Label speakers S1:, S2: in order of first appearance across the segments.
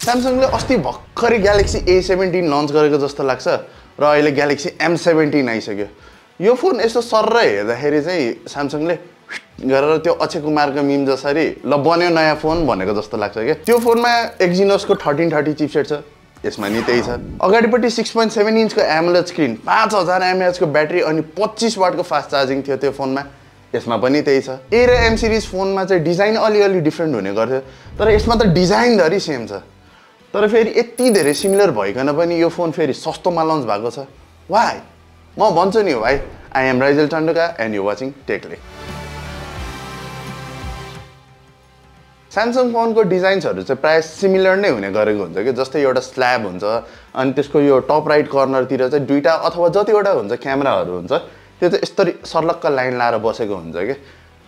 S1: स्यामसङले अस्ति भर्खरै galaxy A17 lunch गरेको जस्तो लाग्छ र अहिले ग्यालेक्सी M17 आइसक्यो। यो फोन यसो सर्र हेर्दाखेरि चाहिँ स्यामसङले गरेर त्यो अक्षय कुमारको मिम जसरी ल बन्यो नयाँ फोन भनेको जस्तो लाग्छ क्या। त्यो फोनमा एक्जिनोसको 1330 चिपसेट छ, यसमा नि त्यही छ। अगाडिपट्टि 6.7 इन्चको एमोलेड स्क्रिन, 5000 mAh को ब्याट्री अनि 25 वाटको फास्ट चार्जिङ थियो त्यो फोनमा, यसमा पनि त्यही छ। ए र एम सिरिज फोनमा चाहिँ डिजाइन अलिअलि डिफ्रेन्ट हुने गर्थ्यो, तर यसमा त डिजाइन धरि सेम छ। तर फेरि यति धेरै सिमिलर भइकन पनि यो फोन फेरि सस्तोमा लन्च भएको छ। वाइ? म भन्छु नि भाइ, I am Raijal Chandaka and you watching Techle. Samsung फोनको डिजाइन्सहरू चाहिँ प्रायः सिमिलर नै हुने गरेको हुन्छ कि, जस्तै एउटा स्ल्याब हुन्छ अनि त्यसको यो टप राइट कर्नरतिर चाहिँ दुईवटा अथवा जतिवटा हुन्छ क्यामेराहरू हुन्छ, त्यो चाहिँ यस्तरी सर्लक्क लाइन लाएर बसेको हुन्छ कि।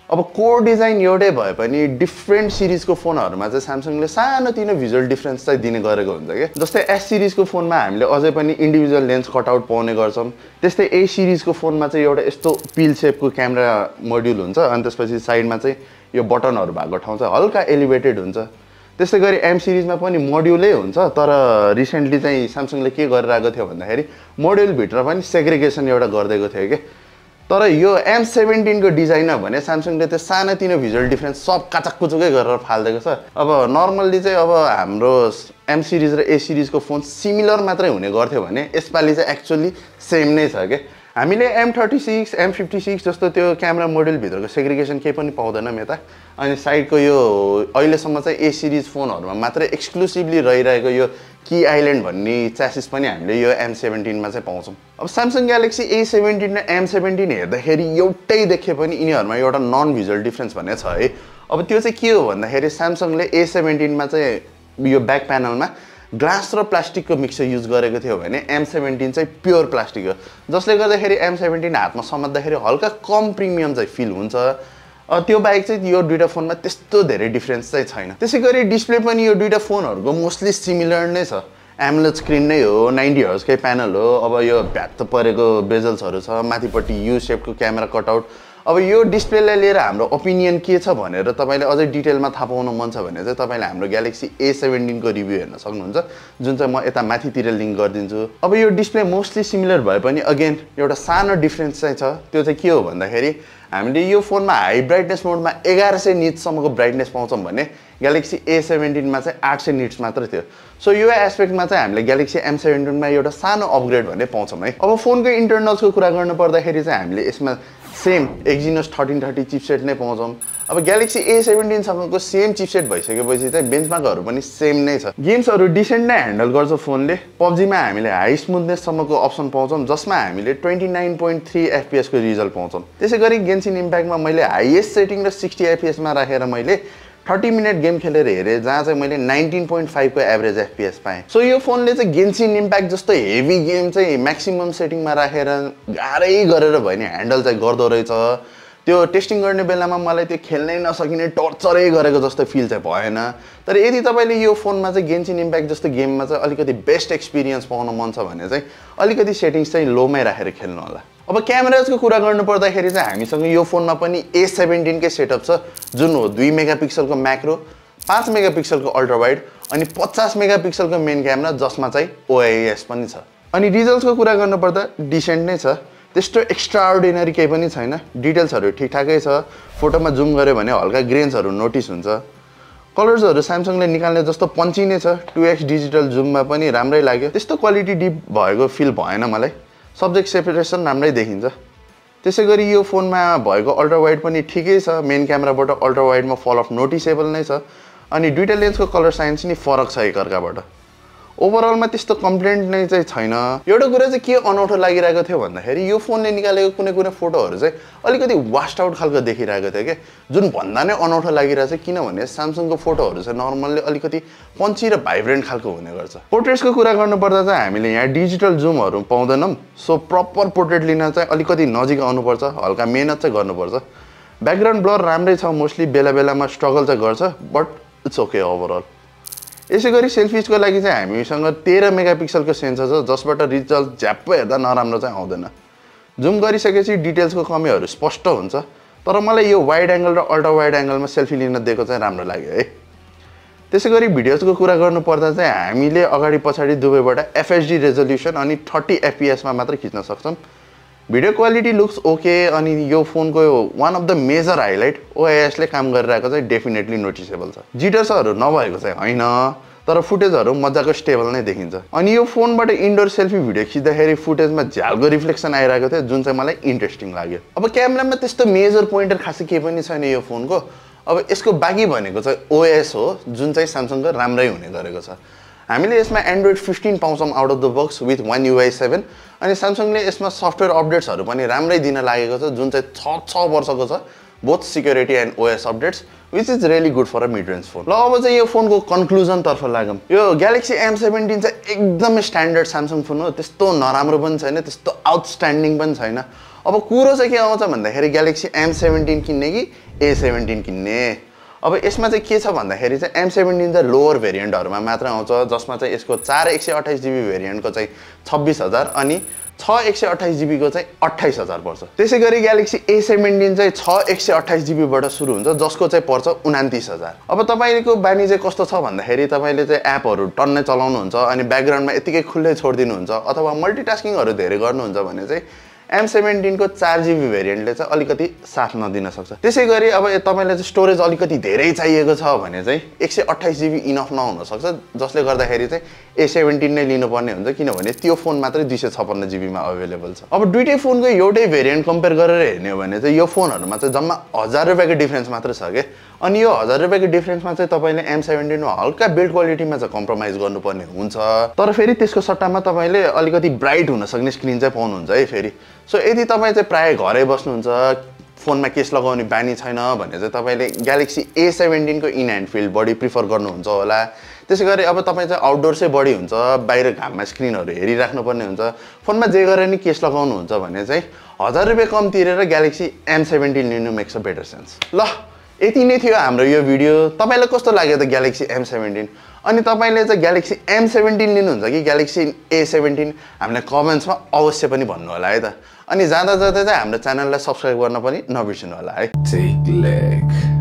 S1: अब कोर डिजाइन एउटै भए पनि डिफ्रेन्ट सिरिजको फोनहरूमा चाहिँ स्यामसङले सानोतिनो भिजुअल डिफ्रेन्स चाहिँ दिने गरेको हुन्छ कि। जस्तै एस सिरिजको फोनमा हामीले अझै पनि इन्डिभिजुअल लेन्स कटआउट पाउने गर्छौँ, त्यस्तै ए सिरिजको फोनमा चाहिँ एउटा यस्तो पिल सेपको क्यामेरा मोड्युल हुन्छ अनि त्यसपछि साइडमा चाहिँ यो बटनहरू भएको ठाउँ चाहिँ हल्का एलिभेटेड हुन्छ। त्यस्तै गरी एम सिरिजमा पनि मोड्युलै हुन्छ, तर रिसेन्टली चाहिँ स्यामसङले के गरिरहेको थियो भन्दाखेरि मोड्युलभित्र पनि सेग्रिगेसन एउटा गरिदिएको थियो कि। तर यो M17 को डिजाइन भने स्यामसङले त्यो सानोतिनो भिजुअल डिफ्रेन्स सब काचककुचुकै गरेर फालिदिएको छ। अब नर्मल्ली चाहिँ अब हाम्रो एम सिरिज र ए सिरिजको फोन सिमिलर मात्रै हुने गर्थ्यो भने यसपालि चाहिँ एक्चुअली सेम नै छ क्या। हामीले M36, M56 जस्तो त्यो क्यामेरा मोडलभित्रको सेग्रिगेसन केही पनि पाउँदैनौँ यता। अनि साइडको यो अहिलेसम्म चाहिँ ए सिरिज फोनहरूमा मात्रै एक्सक्लुसिभली रहिरहेको यो की आइल्यान्ड भन्ने च्यासिस पनि हामीले यो M17 मा चाहिँ पाउँछौँ। अब स्यामसङ ग्यालेक्सी A17 र M17 हेर्दाखेरि एउटै देखे पनि यिनीहरूमा एउटा नन भिजुअल डिफ्रेन्स भन्ने छ है। अब त्यो चाहिँ के हो भन्दाखेरि स्यामसङले A17 मा चाहिँ यो ब्याक प्यानलमा ग्लास र प्लास्टिकको मिक्सर युज गरेको थियो भने M17 चाहिँ प्योर प्लास्टिक हो, जसले गर्दाखेरि M17 हातमा समात्दाखेरि हल्का कम प्रिमियम चाहिँ फिल हुन्छ। त्यो बाहेक चाहिँ यो दुईटा फोनमा त्यस्तो धेरै डिफ्रेन्स चाहिँ छैन। त्यसै गरी डिस्प्ले पनि यो दुईटा फोनहरूको मोस्टली सिमिलर नै छ। एमोलेड स्क्रिन नै हो, 90 हर्जकै प्यानल हो। अब यो भ्यात्त परेको बेजल्सहरू छ, माथिपट्टि यु सेपको क्यामेरा कटआउट। अब यो डिस्प्लेलाई लिएर हाम्रो ओपिनियन के छ भनेर तपाईँले अझै डिटेलमा थाहा पाउनु मन छ भने चाहिँ तपाईँले हाम्रो ग्यालेक्सी A17 को रिभ्यू हेर्न सक्नुहुन्छ, जुन चाहिँ म यता माथितिर लिङ्क गरिदिन्छु। अब यो डिस्प्ले मोस्टली सिमिलर भए पनि अगेन एउटा सानो डिफ्रेन्स चाहिँ छ। त्यो चाहिँ के हो भन्दाखेरि हामीले यो फोनमा हाई ब्राइटनेस मोडमा 1100 निट्ससम्मको ब्राइटनेस पाउँछौँ भने ग्यालेक्सी A17 मा चाहिँ 800 निट्स मात्र थियो। सो यो एस्पेक्टमा चाहिँ हामीले ग्यालेक्सी M17 मा एउटा सानो अपग्रेड भन्ने पाउँछौँ है। अब फोनको इन्टरनल्सको कुरा गर्नु पर्दाखेरि चाहिँ हामीले यसमा सेम एक्जिनोस 1330 चिपसेट नै पाउँछौँ। अब ग्यालेक्सी A17 सँगको सेम चिपसेट भइसकेपछि चाहिँ बेन्चमार्कहरू पनि सेम नै छ। गेम्सहरू डिसेन्ट नै ह्यान्डल गर्छ फोनले। पब्जीमा हामीले हाई स्मुथनेससम्मको अप्सन पाउँछौँ, जसमा हामीले 29.3 FPS को रिजल्ट पाउँछौँ। त्यसै गरी गेन्सिन इम्प्याक्टमा मैले हाइएस्ट सेटिङ र 60 FPS मा राखेर मैले 30 मिनट गेम खेलेर हेरेँ, जहाँ चाहिँ मैले 19.5 को एभरेज FPS पाएँ। सो यो फोनले चाहिँ गेन्सिन इम्प्याक्ट जस्तो हेभी गेम चाहिँ म्याक्सिमम सेटिङमा राखेर गाह्रै गरेर भयो नि ह्यान्डल चाहिँ गर्दो रहेछ। त्यो टेस्टिङ गर्ने बेलामा मलाई त्यो खेल्नै नसकिने टर्चरै गरेको जस्तो फिल चाहिँ भएन। तर यदि तपाईँले यो फोनमा चाहिँ गेन्सिन इम्प्याक्ट जस्तो गेममा चाहिँ अलिकति बेस्ट एक्सपिरियन्स पाउन मन छ भने चाहिँ अलिकति सेटिङ्स चाहिँ लोमै राखेर खेल्नु होला। अब क्यामेराजको कुरा गर्नु पर्दाखेरि चाहिँ हामीसँग यो फोनमा पनि A17 कै सेटअप छ, जुन हो 2 मेगापिक्सलको म्याक्रो, 5 मेगापिक्सलको अल्ट्रा वाइड अनि 50 मेगापिक्सलको मेन क्यामेरा, जसमा चाहिँ OIS पनि छ। अनि रिजल्ट्सको कुरा गर्नुपर्दा डिसेन्ट नै छ, त्यस्तो एक्स्ट्रा अर्डिनरी केही पनि छैन। डिटेल्सहरू ठिकठाकै छ, फोटोमा जुम गऱ्यो भने हल्का ग्रेन्सहरू नोटिस हुन्छ। कलर्सहरू स्यामसङले निकाल्ने जस्तो पन्ची नै छ, 2x डिजिटल जुममा पनि राम्रै लाग्यो। त्यस्तो क्वालिटी डिप भएको फिल भएन मलाई। सब्जेक्ट सेपरेसन राम्रै देखिन्छ। त्यसै गरी यो फोनमा भएको अल्ट्रा वाइड पनि ठिकै छ, मेन क्यामेराबाट अल्ट्रा वाइडमा फल अफ नोटिसेबल नै छ। अनि दुईटा लेन्सको कलर साइन्स नि फरक छ एकअर्काबाट। ओभरअलमा त्यस्तो कम्प्लेन्ट नै चाहिँ छैन। एउटा कुरा चाहिँ के अनौठो लागिरहेको थियो भन्दाखेरि यो फोनले निकालेको कुनै कुनै फोटोहरू चाहिँ अलिकति वास्ट आउट खालको देखिरहेको थियो क्या, जुन भन्दा नै अनौठो लागिरहेको छ। किनभने स्यामसङको फोटोहरू चाहिँ नर्मल्ली अलिकति पन्ची र भाइब्रेन्ट खालको हुने गर्छ। पोर्ट्रेट्सको कुरा गर्नुपर्दा चाहिँ हामीले यहाँ डिजिटल जुमहरू पाउँदैनौँ, सो प्रपर पोर्ट्रेट लिन चाहिँ अलिकति नजिक आउनुपर्छ, हल्का मेहनत चाहिँ गर्नुपर्छ। ब्याकग्राउन्ड ब्लर राम्रै छ, मोस्टली बेला बेलामा स्ट्रगल चाहिँ गर्छ, बट इट्स ओके ओभरअल। यसै गरी सेल्फिजको लागि चाहिँ हामीसँग 13 मेगापिक्सलको सेन्सर छ, जसबाट रिजल्ट झ्याप्प हेर्दा नराम्रो चाहिँ आउँदैन। जुम गरिसकेपछि डिटेल्सको कमीहरू स्पष्ट हुन्छ, तर मलाई यो वाइड एङ्गल र अल्ट्रा वाइड एङ्गलमा सेल्फी लिन दिएको चाहिँ राम्रो लाग्यो है। त्यसै गरी भिडियोजको कुरा गर्नुपर्दा चाहिँ हामीले अगाडि पछाडि दुवैबाट FHD रेजोल्युसन अनि 30 FPS मा मात्र खिच्न सक्छौं। भिडियो क्वालिटी लुक्स ओके अनि यो फोनको one of the major highlight OIS ले काम गरिरहेको चाहिँ डेफिनेटली नोटिसेबल छ। जिटर्सहरु नभएको चाहिँ हैन, तर फुटेजहरु मजाको स्टेबल नै देखिन्छ। अनि यो फोनबाट इन्डोर सेल्फी भिडियो खिच्दाखेरि फुटेजमा झ्यालको रिफ्लेक्सन आइरहेको थियो जुन चाहिँ मलाई इन्ट्रेस्टिङ लाग्यो। अब क्यामेरामा त्यस्तो मेजर पोइन्टर खासै केही पनि छैन यो फोनको। अब यसको बाँकी भनेको चाहिँ OS हो जुन चाहिँ स्यामसङको राम्रै हुने गरेको छ। हामीले यसमा एन्ड्रोइड 15 पाउँछौं out of the box with One UI 7 अनि स्यामसङले यसमा सफ्टवेयर अपडेट्सहरु पनि राम्रै दिन लागेको छ जुन चाहिँ 6 वर्षको छ, both security and OS updates which is really good for a mid-range phone। ल अब चाहिँ यो फोनको कन्क्लुजन तर्फ लागौं। यो Galaxy M17 चाहिँ एकदमै स्ट्यान्डर्ड स्यामसङ फोन हो, त्यस्तो नराम्रो पनि छैन, त्यस्तो आउटस्ट्यान्डिङ पनि छैन। अब कुरो चाहिँ के आउँछ भन्दाखेरि Galaxy M17 किन्ने कि A17 किन्ने। अब यसमा चाहिँ के छ भन्दाखेरि चाहिँ M17 चाहिँ लोअर भेरिएन्टहरुमा मात्र आउँछ, जसमा चाहिँ यसको 4 128GB भेरिएन्टको चाहिँ 26,000 अनि 6 128GB को चाहिँ 28,000 पर्छ। त्यसैगरी Galaxy A17 चाहिँ 6 128GB बाट सुरु हुन्छ जसको चाहिँ पर्छ 29,000। अब तपाईको बानी चाहिँ कस्तो छ भन्दाखेरि तपाईले चाहिँ एपहरु टन्नै चलाउनुहुन्छ अनि ब्याकग्राउन्डमा यतिकै खुल्लै छोड्दिनुहुन्छ अथवा मल्टिटास्किङहरु धेरै गर्नुहुन्छ भने चाहिँ M17 को 4GB भेरिएन्टले चाहिँ अलिकति साथ नदिन सक्छ। त्यसैगरी अब तपाईलाई चाहिँ स्टोरेज अलिकति धेरै चाहिएको छ भने चाहिँ 128GB इनफ नहुन सक्छ, जसले गर्दाखेरि चाहिँ A17 नै लिनुपर्ने हुन्छ किनभने त्यो फोन मात्रै 256GB मा अवेलेबल छ। अब दुईटै फोनको एउटै भेरिएन्ट कम्पेयर गरेर हेर्ने हो भने चाहिँ यो फोनहरुमा चाहिँ जम्मा 1000 रुपैयाँको डिफरेन्स मात्र छ के। अनि यो 1000 रुपैयाँको डिफरेन्समा चाहिँ तपाईले M17 मा हल्का बिल्ड क्वालिटीमा चाहिँ कम्प्रोमाइज गर्नुपर्ने हुन्छ, तर फेरि त्यसको सट्टामा तपाईले अलिकति ब्राइट हुन सक्ने स्क्रिन चाहिँ पाउनुहुन्छ है फेरि। सो यदि तपाई चाहिँ प्राय घरै बस्नुहुन्छ, फोनमा केस लगाउने बानी छैन भने चाहिँ तपाईले Galaxy A17 को इन ह्यान्ड फिल बढी प्रिफर गर्नुहुन्छ होला। त्यसैगरी अब तपाई चाहिँ आउटडोर बढी हुन्छ, बाहिर घाममा स्क्रिनहरु हेरिराख्नु पर्ने हुन्छ, फोनमा जे गरे नि केस लगाउनुहुन्छ भने चाहिँ 1000 रुपैयाँ कम तिरेर Galaxy M17 लिनु मेक्स अ बेटर सेन्स। ल यति नै थियो हाम्रो यो भिडियो। तपाईलाई कस्तो लाग्यो त Galaxy M17 अनि तपाईले चाहिँ Galaxy M17 लिनुहुन्छ कि Galaxy A17 हामीलाई कमेन्ट्समा अवश्य पनि भन्नु होला है त। अनि जाँदा जाँदै चाहिँ हाम्रो च्यानललाई सब्स्क्राइब गर्न पनि नबिर्सनु होला है। Take leg